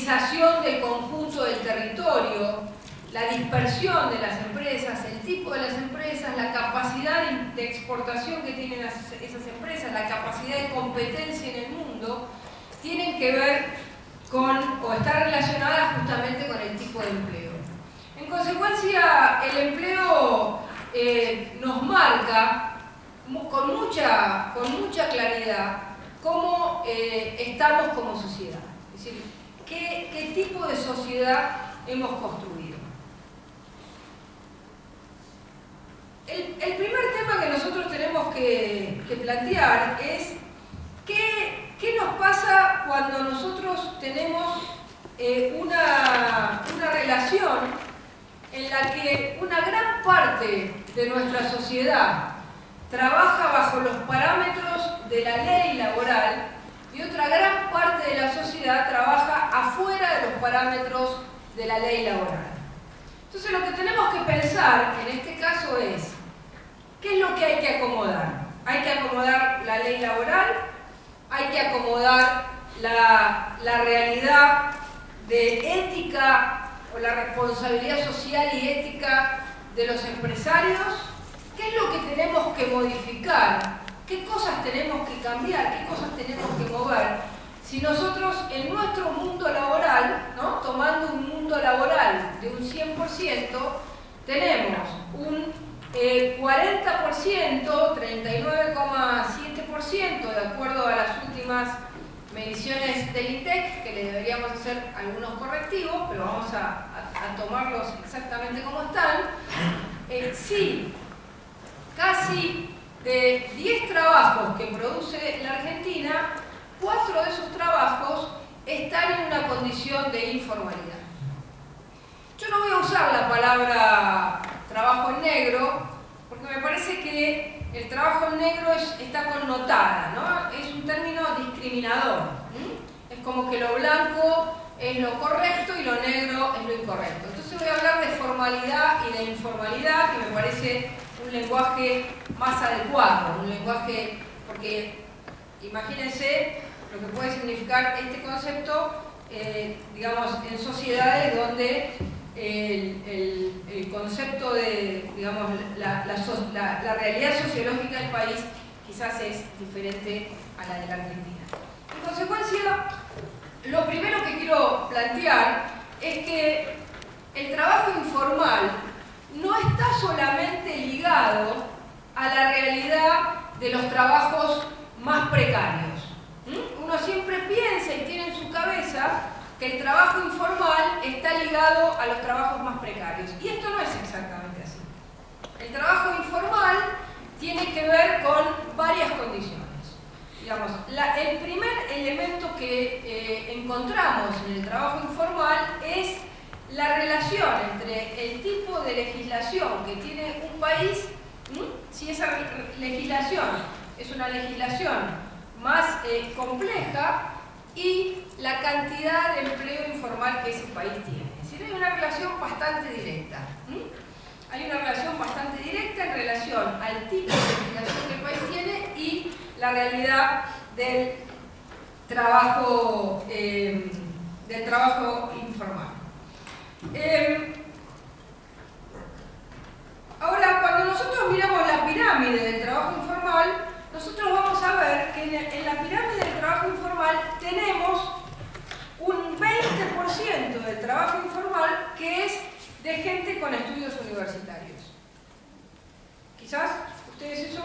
homogenización del conjunto del territorio, la dispersión de las empresas, el tipo de las empresas, la capacidad de exportación que tienen esas empresas, la capacidad de competencia en el mundo, tienen que ver con, o estar relacionadas justamente con el tipo de empleo. En consecuencia, el empleo nos marca con mucha claridad cómo estamos como sociedad. Es decir, qué tipo de sociedad hemos construido. El primer tema que nosotros tenemos que plantear es qué nos pasa cuando nosotros tenemos una relación en la que una gran parte de nuestra sociedad trabaja bajo los parámetros de la ley laboral y otra gran parte de la sociedad trabaja afuera de los parámetros de la ley laboral. Entonces lo que tenemos que pensar en este caso es ¿qué es lo que hay que acomodar? Hay que acomodar la ley laboral, hay que acomodar la realidad de ética o la responsabilidad social y ética de los empresarios. ¿Qué es lo que tenemos que modificar? ¿Qué cosas tenemos que cambiar? ¿Qué cosas tenemos que mover? Si nosotros en nuestro mundo laboral, ¿no? Tomando un mundo laboral de un 100%, tenemos un 40%, 39,7%, de acuerdo a las últimas mediciones del INDEC, que le deberíamos hacer algunos correctivos, pero vamos a tomarlos exactamente como están. Sí, casi de 10 trabajos que produce la Argentina, 4 de esos trabajos están en una condición de informalidad. Yo no voy a usar la palabra trabajo en negro, porque me parece que el trabajo en negro está connotada, ¿no? Es un término discriminador. Es como que lo blanco es lo correcto y lo negro es lo incorrecto. Entonces voy a hablar de formalidad y de informalidad, que me parece un lenguaje más adecuado, un lenguaje, porque imagínense lo que puede significar este concepto, digamos, en sociedades donde el concepto de, digamos, la realidad sociológica del país quizás es diferente a la de la Argentina. En consecuencia, lo primero que quiero plantear es que el trabajo informal no está solamente ligado a la realidad de los trabajos más precarios. Uno siempre piensa y tiene en su cabeza que el trabajo informal está ligado a los trabajos más precarios. Y esto no es exactamente así. El trabajo informal tiene que ver con varias condiciones. Digamos, el primer elemento que encontramos en el trabajo informal es la relación entre el tipo de legislación que tiene un país, si esa legislación es una legislación más compleja, y la cantidad de empleo informal que ese país tiene. Es decir, hay una relación bastante directa. Hay una relación bastante directa en relación al tipo de legislación que el país tiene y la realidad del trabajo informal. Ahora, cuando nosotros miramos la pirámide del trabajo informal, nosotros vamos a ver que en la pirámide del trabajo informal tenemos un 20% del trabajo informal que es de gente con estudios universitarios. Quizás ustedes eso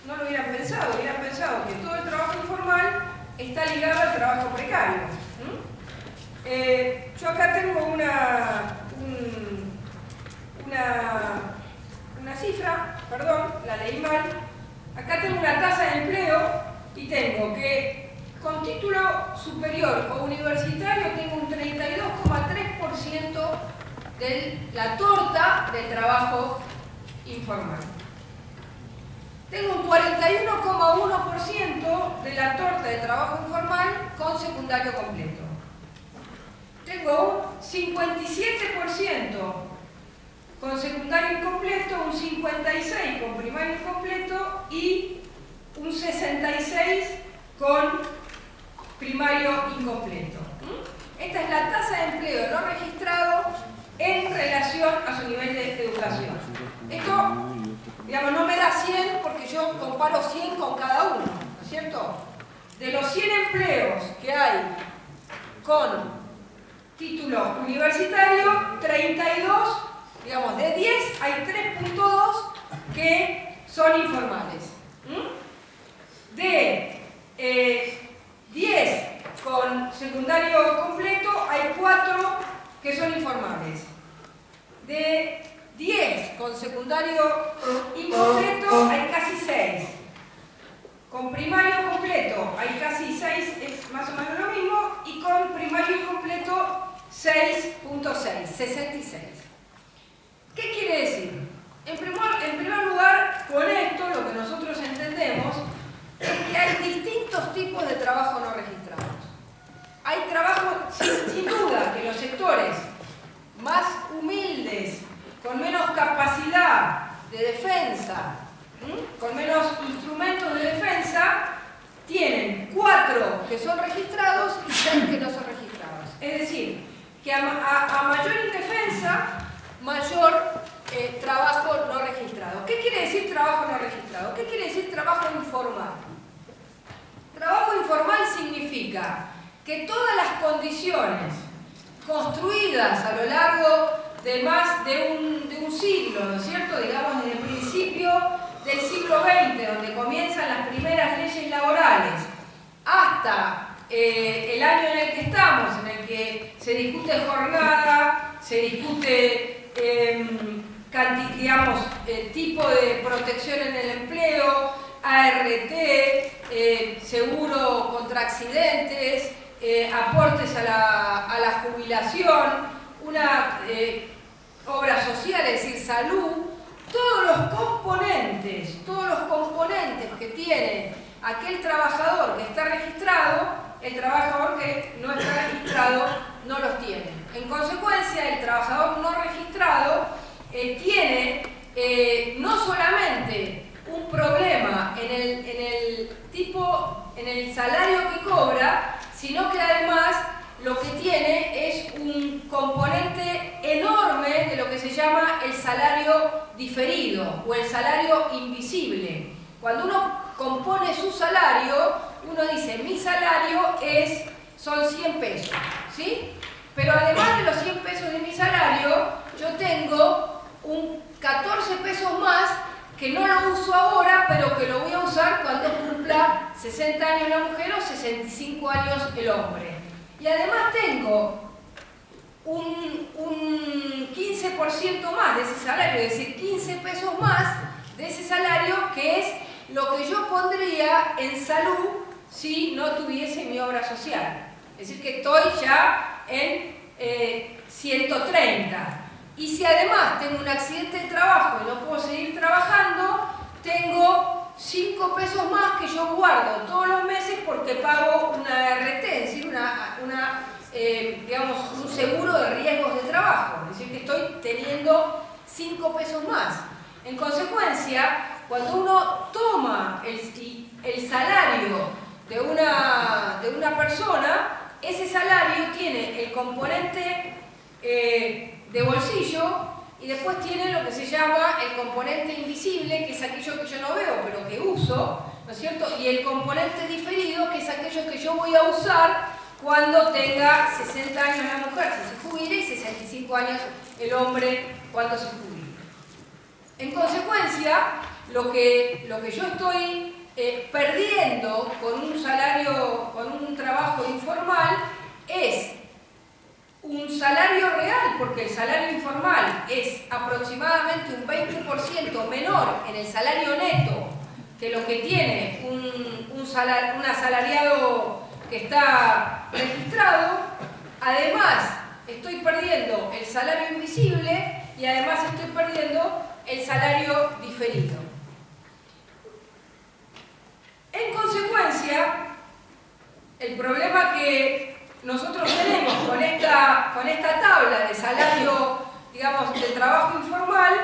no lo hubieran pensado que todo el trabajo informal está ligado al trabajo precario. Yo acá tengo una cifra, perdón, la leí mal. Acá tengo una tasa de empleo y tengo que con título superior o universitario tengo un 32,3% de la torta del trabajo informal. Tengo un 41,1% de la torta de trabajo informal con secundario completo. Tengo un 57% con secundario incompleto, un 56% con primario incompleto y un 66% con primario incompleto. Esta es la tasa de empleo no registrado en relación a su nivel de educación. Esto, digamos, no me da 100 porque yo comparo 100 con cada uno, ¿no es cierto? De los 100 empleos que hay con título universitario, 32, digamos, de 10 hay 3.2 que son informales. De 10 con secundario completo hay 4 que son informales. De 10 con secundario incompleto hay casi 6. Con primario completo hay casi 6, es más o menos lo mismo, y con primario incompleto 6.6, 66. ¿Qué quiere decir? En primer lugar, con esto lo que nosotros entendemos es que hay distintos tipos de trabajo no registrados. Hay trabajo, sin duda, que los sectores más humildes, con menos capacidad de defensa, con menos instrumentos de defensa, tienen 4 que son registrados y 6 que no son registrados. Es decir, que a mayor indefensa, mayor trabajo no registrado. ¿Qué quiere decir trabajo no registrado? ¿Qué quiere decir trabajo informal? Trabajo informal significa que todas las condiciones construidas a lo largo de más de un siglo, ¿no es cierto? Digamos desde el principio del siglo XX, donde comienzan las primeras leyes laborales, hasta el año en el que estamos, en el que se discute jornada, se discute, digamos, tipo de protección en el empleo, ART, seguro contra accidentes, aportes a la jubilación, una obra social, es decir, salud, todos los componentes que tiene aquel trabajador que está registrado, el trabajador que no está registrado no los tiene. En consecuencia, el trabajador no registrado tiene no solamente un problema en el salario que cobra, sino que además lo que tiene es un componente enorme de lo que se llama el salario diferido o el salario invisible. Cuando uno compone su salario, uno dice, mi salario son 100 pesos, ¿sí? Pero además de los 100 pesos de mi salario, yo tengo un 14 pesos más que no lo uso ahora, pero que lo voy a usar cuando cumpla 60 años la mujer o 65 años el hombre. Y además tengo un 15% más de ese salario, es decir, 15 pesos más de ese salario, que es lo que yo pondría en salud si no tuviese mi obra social. Es decir, que estoy ya en 130. Y si además tengo un accidente de trabajo y no puedo seguir trabajando, tengo 5 pesos más que yo guardo todos los meses porque pago una ART, es decir, digamos, un seguro de riesgos de trabajo. Es decir, que estoy teniendo 5 pesos más. En consecuencia, cuando uno toma el salario de una persona, ese salario tiene el componente de bolsillo y después tiene lo que se llama el componente invisible, que es aquello que yo no veo pero que uso, ¿no es cierto? Y el componente diferido, que es aquello que yo voy a usar cuando tenga 60 años la mujer, si se jubile, y 65 años el hombre cuando se jubile. En consecuencia, lo que yo estoy perdiendo con un salario, con un trabajo informal, es un salario real, porque el salario informal es aproximadamente un 20% menor en el salario neto que lo que tiene un asalariado que está registrado. Además, estoy perdiendo el salario invisible y además estoy perdiendo el salario diferido. En consecuencia, el problema que nosotros tenemos con esta tabla de salario, digamos, de trabajo informal,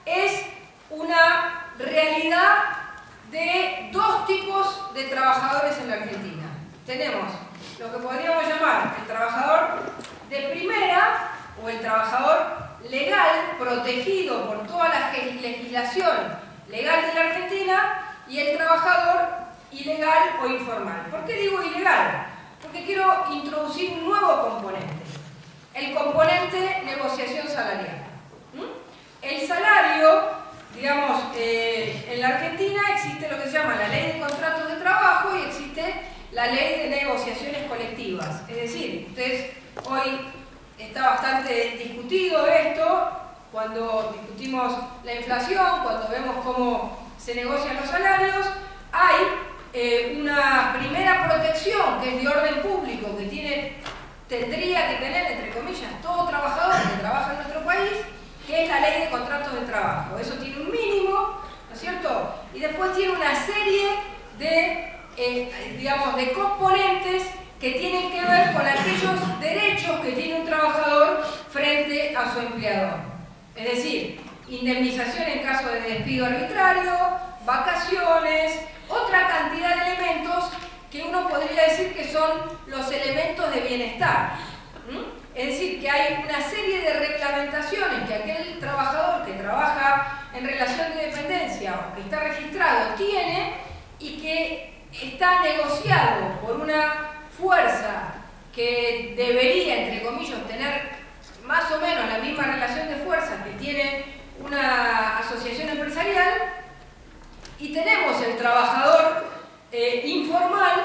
es una realidad de 2 tipos de trabajadores en la Argentina. Tenemos lo que podríamos llamar el trabajador de primera o el trabajador legal, protegido por toda la legislación legal de la Argentina, y el trabajador ilegal o informal. ¿Por qué digo ilegal? Porque quiero introducir un nuevo componente, el componente negociación salarial. El salario, digamos, en la Argentina existe lo que se llama la ley de contratos de trabajo y existe la ley de negociaciones colectivas. Es decir, ustedes hoy está bastante discutido esto, cuando discutimos la inflación, cuando vemos cómo se negocian los salarios, hay una primera protección que es de orden público, que tendría que tener, entre comillas, todo trabajador que trabaja en nuestro país, que es la ley de contratos de trabajo. Eso tiene un mínimo, ¿no es cierto? Y después tiene una serie de, digamos, de componentes que tienen que ver con aquellos derechos que tiene un trabajador frente a su empleador. Es decir, indemnización en caso de despido arbitrario, vacaciones, otra cantidad de elementos que uno podría decir que son los elementos de bienestar. Es decir, que hay una serie de reglamentaciones que aquel trabajador que trabaja en relación de dependencia o que está registrado tiene y que está negociado por una fuerza que debería, entre comillas, tener más o menos la misma relación de fuerza que tiene una asociación empresarial, y tenemos el trabajador informal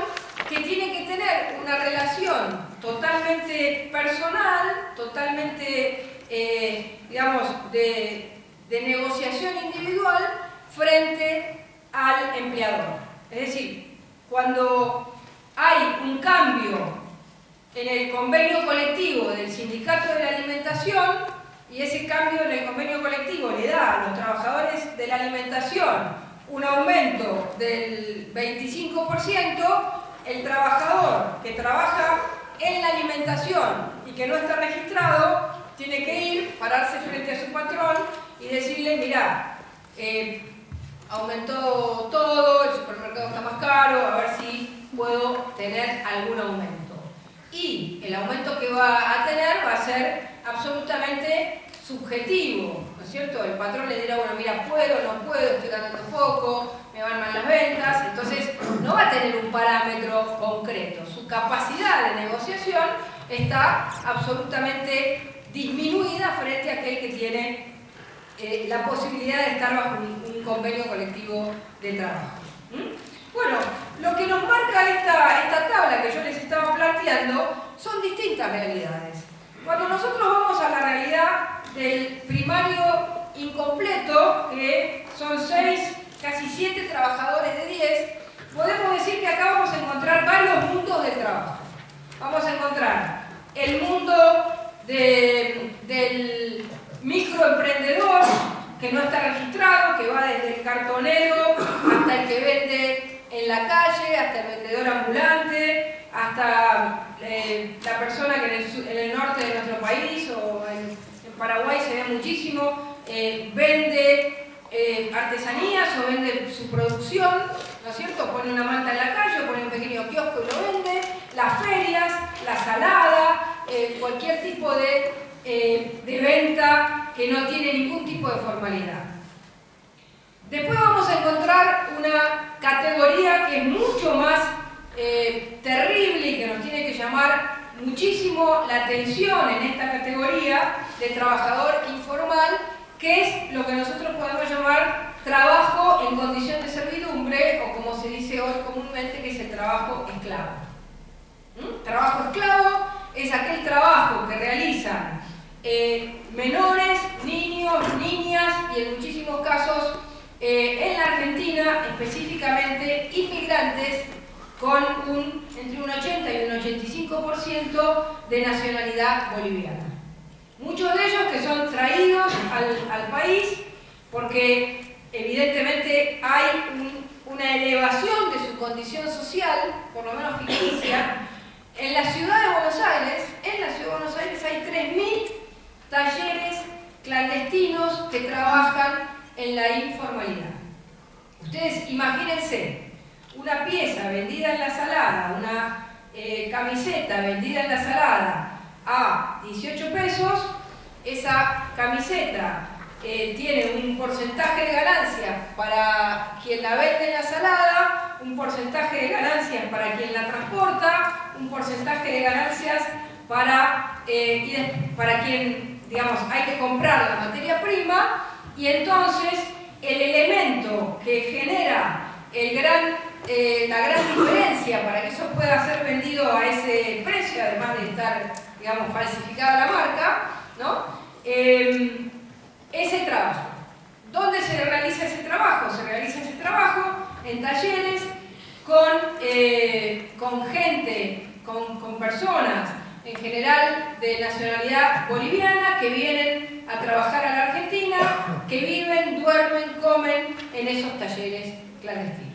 que tiene que tener una relación totalmente personal, totalmente, digamos, de negociación individual frente al empleador. Es decir, cuando hay un cambio en el convenio colectivo del sindicato de la alimentación y ese cambio en el convenio colectivo le da a los trabajadores de la alimentación un aumento del 25%, el trabajador que trabaja en la alimentación y que no está registrado tiene que ir, pararse frente a su patrón y decirle: mirá, aumentó todo, el supermercado está más caro, a ver si puedo tener algún aumento. Y el aumento que va a tener va a ser absolutamente subjetivo, ¿no es cierto? El patrón le dirá: bueno, mira, puedo, no puedo, estoy ganando poco, me van mal las ventas. Entonces no va a tener un parámetro concreto. Su capacidad de negociación está absolutamente disminuida frente a aquel que tiene la posibilidad de estar bajo un convenio colectivo de trabajo. Bueno, lo que nos marca esta tabla que yo les estaba planteando son distintas realidades. Cuando nosotros vamos a la realidad del primario incompleto, que son 6, casi 7 trabajadores de 10, podemos decir que acá vamos a encontrar varios mundos de trabajo. Vamos a encontrar el mundo del microemprendedor que no está registrado, que va desde el cartonero hasta el que vende en la calle, hasta el vendedor ambulante, hasta la persona que en el norte de nuestro país o en Paraguay se ve muchísimo, vende artesanías o vende su producción, ¿no es cierto? Pone una manta en la calle, pone un pequeño kiosco y lo vende, las ferias, la salada, cualquier tipo de venta que no tiene ningún tipo de formalidad. Después vamos a encontrar una categoría que es mucho más terrible y que nos tiene que llamar muchísimo la atención en esta categoría de trabajador informal, que es lo que nosotros podemos llamar trabajo en condición de servidumbre, o como se dice hoy comúnmente, que es el trabajo esclavo. Trabajo esclavo es aquel trabajo que realizan menores, niños, niñas y en muchísimos casos en la Argentina, específicamente inmigrantes con entre un 80 y un 85% de nacionalidad boliviana. Muchos de ellos que son traídos al país porque evidentemente hay una elevación de su condición social, por lo menos ficticia. En la ciudad de Buenos Aires, hay 3.000 talleres clandestinos que trabajan en la informalidad. Ustedes imagínense una pieza vendida en la salada, una camiseta vendida en la salada a 18 pesos, esa camiseta tiene un porcentaje de ganancias para quien la vende en la salada, un porcentaje de ganancias para quien la transporta, un porcentaje de ganancias para quien, digamos, hay que comprar la materia prima, y entonces el elemento que genera la gran diferencia para que eso pueda ser vendido a ese precio, además de estar, digamos, falsificada la marca, ¿no? Ese trabajo. ¿Dónde se realiza ese trabajo? Se realiza ese trabajo en talleres con gente, con personas en general de nacionalidad boliviana que vienen a trabajar a la Argentina, que viven, duermen, comen en esos talleres clandestinos.